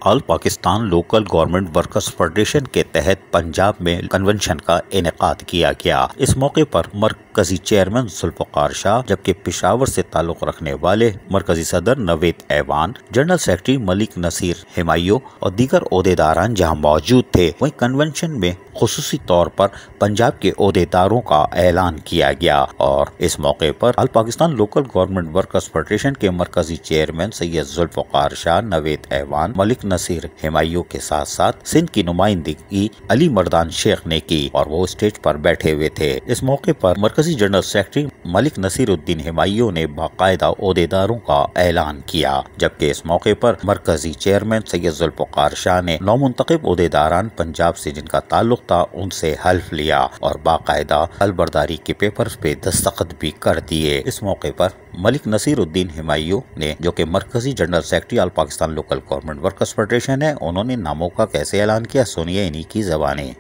آل Pakistan local government workers federation کے تحت پنجاب میں کنونشن کا انعقاد کیا گیا۔ اس موقع پر مرکزی چیئرمین ذوالفقار شاہ جبکہ پشاور سے تعلق رکھنے والے مرکزی صدر نوید ایوان، جنرل سیکرٹری ملک نصیر ہمایوں اور دیگر عہدیداران جہاں موجود تھے، وہیں کنونشن میں خصوصی طور پر پنجاب کے عہدیداروں کا اعلان کیا گیا اور اس موقع پر all Pakistan local government workers federation کے مرکزی چیئرمین سید ذوالفقار شاہ، نوید ایوان، ملک نصیر ہمایوں کے ساتھ ساتھ سندھ کی نمائندگی علی مردان شیخ نے کی اور وہ اسٹیج پر بیٹھے ہوئے تھے۔ اس موقع پر مرکزی جنرل سیکرٹری ملک نصیر الدین ہمایوں نے باقاعدہ عہدیداروں کا اعلان کیا، جبکہ اس موقع پر مرکزی چیئرمین سید ذوالفقار شاہ نے نومنتخب عہدیداران پنجاب سے جن کا تعلق تھا ان سے حلف لیا اور باقاعدہ حلفبرداری کے پیپرز پہ دستخط بھی کر دیے۔ اس موقع پر ملک نصیر الدین ہمایوں نے، جو کہ مرکزی general secretary all Pakistan local government workers federation ہے، انہوں نے ناموں کا کیسے اعلان کیا، سنیے انہی کی زبانیں۔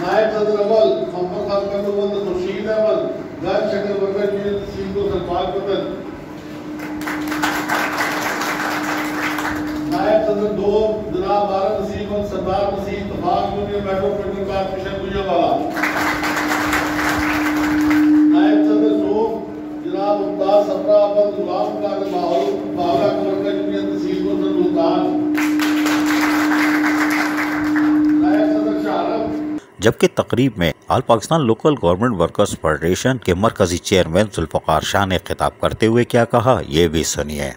نائب صدر اول محمد خان کنڈوبند خورشید احمد، غیر شکل ورکر یونین تحصیل کو سلفاق پتن۔ نائب صدر دو جناب بارہ نصیب احمد سردار نصیب اتفاق union metro federal corporation Gujranwala. نائب صدر دو جناب ممتاز سفرا احمد غلام قادر باولا ورکر یونین تحصیل کو سلطان۔ جبکہ تقریب میں all Pakistan local government workers federation کے مرکزی چیئرمین ذوالفقار شاہ نے خطاب کرتے ہوئے کیا کہا، یہ بھی سنیے۔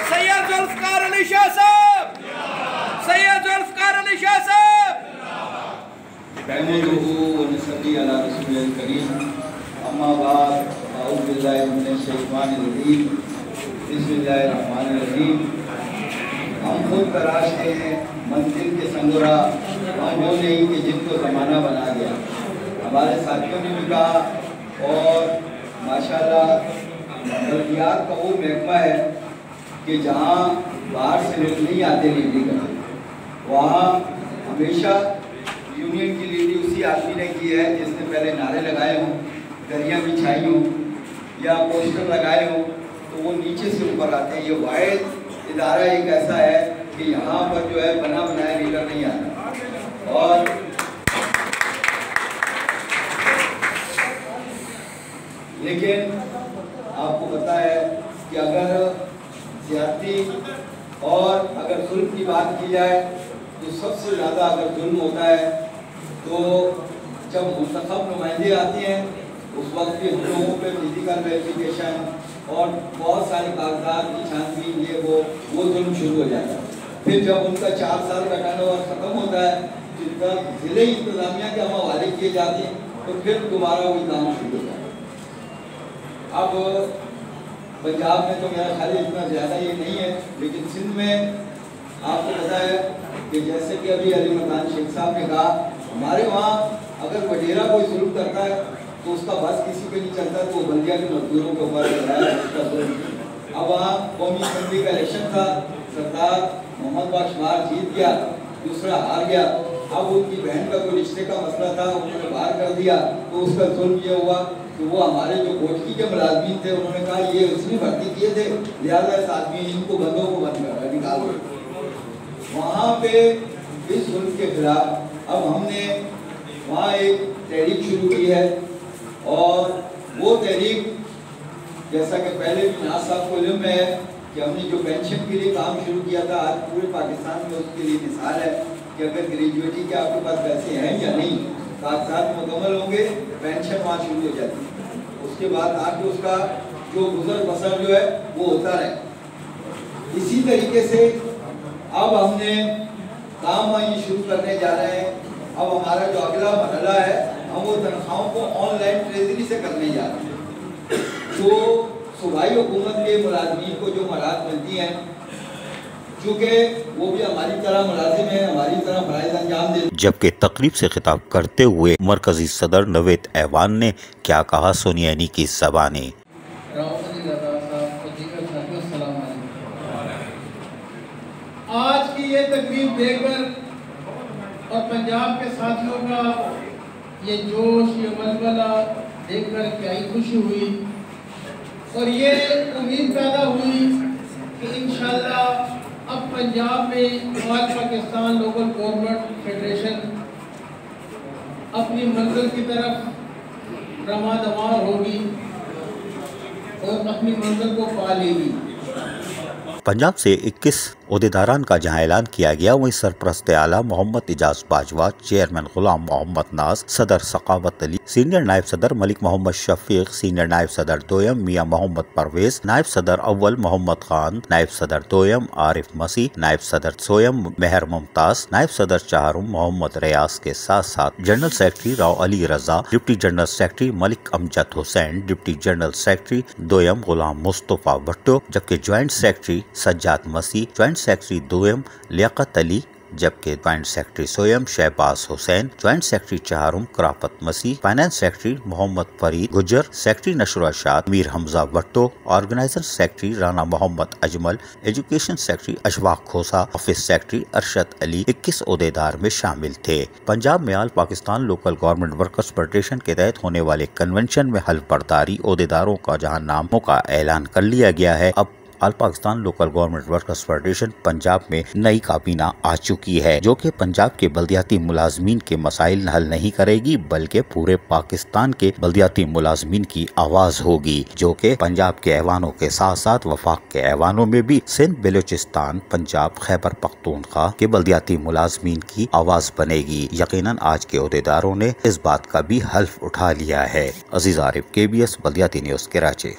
سید ذوالفقار علی شاہ صاحب، سید ذوالفقار علی شاہ صاحب۔ ونصلي على رسول الكريم اما بعد اعوذ بالله من الشیطان الرجیم بسم اللہ الرحمن الرحیم۔ ہم خود تراشتے ہیں منزل کے سنگرا ہم جو نہیں کہ جن کو زمانہ بنا گیا۔ ہمارے ساتھیوں نے بھی کہا اور ماشاءاللہ بلدیات کا وہ محکمہ ہے کہ جہاں باہر سے لوگ نہیں آتے لیڈی کرتے، وہاں ہمیشہ یونین کی لیڈی اسی آدمی نے کی ہے جس نے پہلے نعرے لگائے ہوں، دریاں بچھائی ہوں یا پوسٹر لگائے ہوں، تو وہ نیچے سے اوپر آتے ہیں۔ یہ واحد ادارہ ایک ایسا ہے کہ یہاں پر جو ہے بنا بنایا لیڈر نہیں آتا۔ اور لیکن آپ کو پتہ ہے کہ اگر زیادتی اور اگر ظلم کی بات کی جائے تو سب سے زیادہ اگر ظلم ہوتا ہے تو جب منتخب نمائندے آتے ہیں اس وقت بھی ہم لوگوں پہ فزیکل ویریفیکیشن اور بہت سارے کاغذات کی چھانبین یہ وہ ظلم شروع ہو جاتا ہے۔ پھر جب ان کا 4 سال کا ٹرن اوور ختم ہوتا ہے، جن کا ضلعی انتظامیہ کے ہم حوالے کیے جاتے ہیں، تو پھر دوبارہ وہی کام شروع ہو جاتا ہے۔ اب پنجاب میں تو میرا خیال اتنا زیادہ یہ نہیں ہے، لیکن سندھ میں آپ کو پتہ ہے کہ جیسے کہ ابھی علی مردان شیخ صاحب نے کہا، ہمارے وہاں اگر وڈیرا کوئی ظلم کرتا ہے تو اس کا بس کسی پہ نہیں چلتا، تو وہ بلدیہ کے مزدوروں کے اوپر لگایا اس کا ظلم۔ اب وہاں قومی اسمبلی کا الیکشن تھا، سردار محمد بخشوار جیت گیا، دوسرا ہار گیا۔ اب ان کی بہن کا کوئی رشتے کا مسئلہ تھا، انہوں نے باہر کر دیا، تو اس کا ظلم یہ ہوا کہ وہ ہمارے جو کوٹکی کے ملازمین تھے انہوں نے کہا یہ اس نے بھرتی کیے تھے، لہٰذا اس آدمی ان کو بندوں کو بند کر نکال دو۔ وہاں پہ اس ظلم کے خلاف اب ہم نے وہاں ایک تحریک شروع کی ہے، اور وہ تحریک جیسا کہ پہلے بھی ناز صاحب کو علم ہے کہ ہم نے جو پینشن کے لیے کام شروع کیا تھا، آج پورے پاکستان میں اس کے لیے مثال ہے کہ اگر گریجویٹی کے آپ کے پاس پیسے ہیں یا نہیں، کاغذات مکمل ہوں گے، پینشن وہاں شروع ہو جاتی ہے۔ اس کے بعد آگے اس کا جو گزر بسر جو ہے وہ ہوتا رہے۔ اسی طریقے سے اب ہم نے کام یہ شروع کرنے جا رہے ہیں۔ اب ہمارا جو اگلا مرحلہ ہے، ہم وہ تنخواہوں کو آن لائن ٹریجری سے کرنے جا رہے ہیں۔ تو صوبائی حکومت کے ملازمین کو جو مراحت ملتی ہیں، کیونکہ وہ بھی ہماری طرح ملازم ہیں، ہماری طرح فرائض انجام دے. جبکہ تقریب سے خطاب کرتے ہوئے مرکزی صدر نوید ایوان نے کیا کہا، سنیے کی زبانیں. آج کی یہ تقریب دیکھ کر اور پنجاب کے ساتھیوں کا یہ جوش، یہ ملبلہ دیکھ کر کیا ہی خوشی ہوئی، اور یہ امید پیدا ہوئی کہ انشاءاللہ اب پنجاب میں all Pakistan local government federation اپنی منزل کی طرف رواں دمار ہوگی اور اپنی منزل کو پا لے گی. پنجاب سے 21 عہدیداران کا جہاں اعلان کیا گیا، وہیں سرپرست اعلیٰ محمد اعجاز باجوہ، چیئرمین غلام محمد ناز، صدر سخاوت علی، سینئر نائب صدر ملک محمد شفیق، سینئر نائب صدر دویم میاں محمد پرویز، نائب صدر اول محمد خان، نائب صدر دویم عارف مسیح، نائب صدر سویم مہر ممتاز، نائب صدر چہارم محمد ریاض کے ساتھ ساتھ general secretary Rao Ali Raza, deputy general secretary ملک امجد حسین، ڈپٹی جنرل سیکرٹری دویم غلام مصطفیٰ بھٹو، جبکہ جوائنٹ سیکرٹری سجاد مسیح، جوائنٹ سیکرٹری دویم لیاقت علی، جبکہ جوائنٹ سیکرٹری سویم شہباز حسین، جوائنٹ سیکرٹری چہارم کرافت Masih, finance secretary Muhammad Farid Gujjar, secretary نشر و اشاعت Mir Hamza Bhutto, organiser secretary Rana Muhammad Ajmal, education secretary Ishfaq Khosa, office secretary Arshad Ali 21 عہدیدار میں شامل تھے. پنجاب میں all Pakistan local government workers federation کے تحت ہونے والے کنونشن میں حلف برداری عہدیداروں کا جہاں ناموں کا اعلان کر لیا گیا ہے. اب all Pakistan local government workers federation Punjab میں نئی کابینہ آ چکی ہے، جو کہ پنجاب کے بلدیاتی ملازمین کے مسائل حل نہیں کرے گی، بلکہ پورے پاکستان کے بلدیاتی ملازمین کی آواز ہوگی، جو کہ پنجاب کے ایوانوں کے ساتھ ساتھ وفاق کے ایوانوں میں بھی سندھ، بلوچستان، پنجاب، خیبر پختونخوا کے بلدیاتی ملازمین کی آواز بنے گی. یقیناً آج کے عہدیداروں نے اس بات کا بھی حلف اٹھا لیا ہے. عزیز عارف، KBS بلدیاتی نیوز، کراچی.